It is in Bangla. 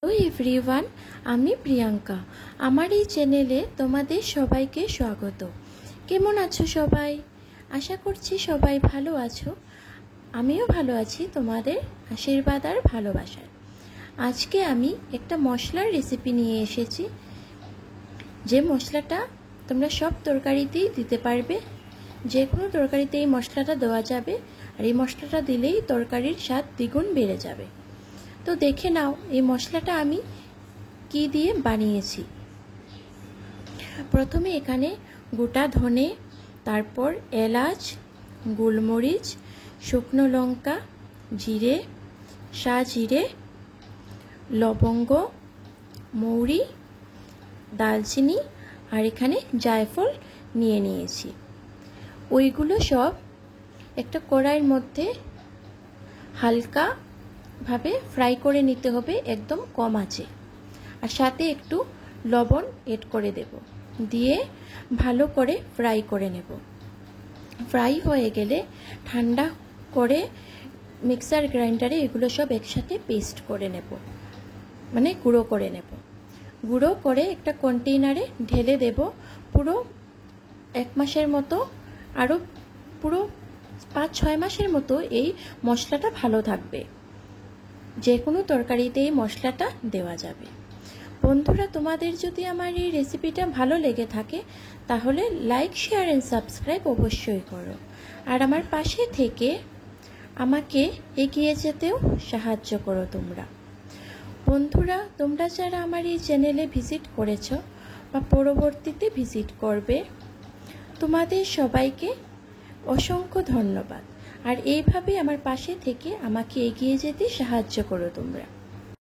হ্যালো এভরিওয়ান, আমি প্রিয়াঙ্কা। আমার এই চ্যানেলে তোমাদের সবাইকে স্বাগত। কেমন আছো সবাই? আশা করছি সবাই ভালো আছো। আমিও ভালো আছি তোমাদের আশীর্বাদ আর ভালোবাসায়। আজকে আমি একটা মশলার রেসিপি নিয়ে এসেছি, যে মশলাটা তোমরা সব তরকারিতেই দিতে পারবে। যে কোনো তরকারিতে এই মশলাটা দেওয়া যাবে, আর এই মশলাটা দিলেই তরকারির স্বাদ দ্বিগুণ বেড়ে যাবে। তো দেখে নাও এই মশলাটা আমি কি দিয়ে বানিয়েছি। প্রথমে এখানে গোটা ধনে, তারপর এলাচ, গোলমরিচ, শুকনো লঙ্কা, জিরে, সাজিরে, লবঙ্গ, মৌরি, দালচিনি আর এখানে জায়ফল নিয়ে নিয়েছি। ওইগুলো সব একটা কড়াইয়ের মধ্যে হালকা ভাবে ফ্রাই করে নিতে হবে, একদম কম আঁচে। আর সাথে একটু লবণ এড করে দেব, দিয়ে ভালো করে ফ্রাই করে নেব। ফ্রাই হয়ে গেলে ঠান্ডা করে মিক্সার গ্রাইন্ডারে এগুলো সব একসাথে পেস্ট করে নেব, মানে গুঁড়ো করে নেব। গুঁড়ো করে একটা কন্টেইনারে ঢেলে দেব। পুরো 1 মাসের মতো, আরও পুরো 5-6 মাসের মতো এই মশলাটা ভালো থাকবে। যে কোনো তরকারিতে এই মশলাটা দেওয়া যাবে। বন্ধুরা, তোমাদের যদি আমার এই রেসিপিটা ভালো লেগে থাকে তাহলে লাইক, শেয়ার অ্যান্ড সাবস্ক্রাইব অবশ্যই করো। আর আমার পাশে থেকে আমাকে এগিয়ে যেতেও সাহায্য করো তোমরা। বন্ধুরা, তোমরা যারা আমার এই চ্যানেলে ভিজিট করেছো বা পরবর্তীতে ভিজিট করবে, তোমাদের সবাইকে অসংখ্য ধন্যবাদ। আর এইভাবে আমার পাশে থেকে আমাকে এগিয়ে যেতে সাহায্য করো তোমরা।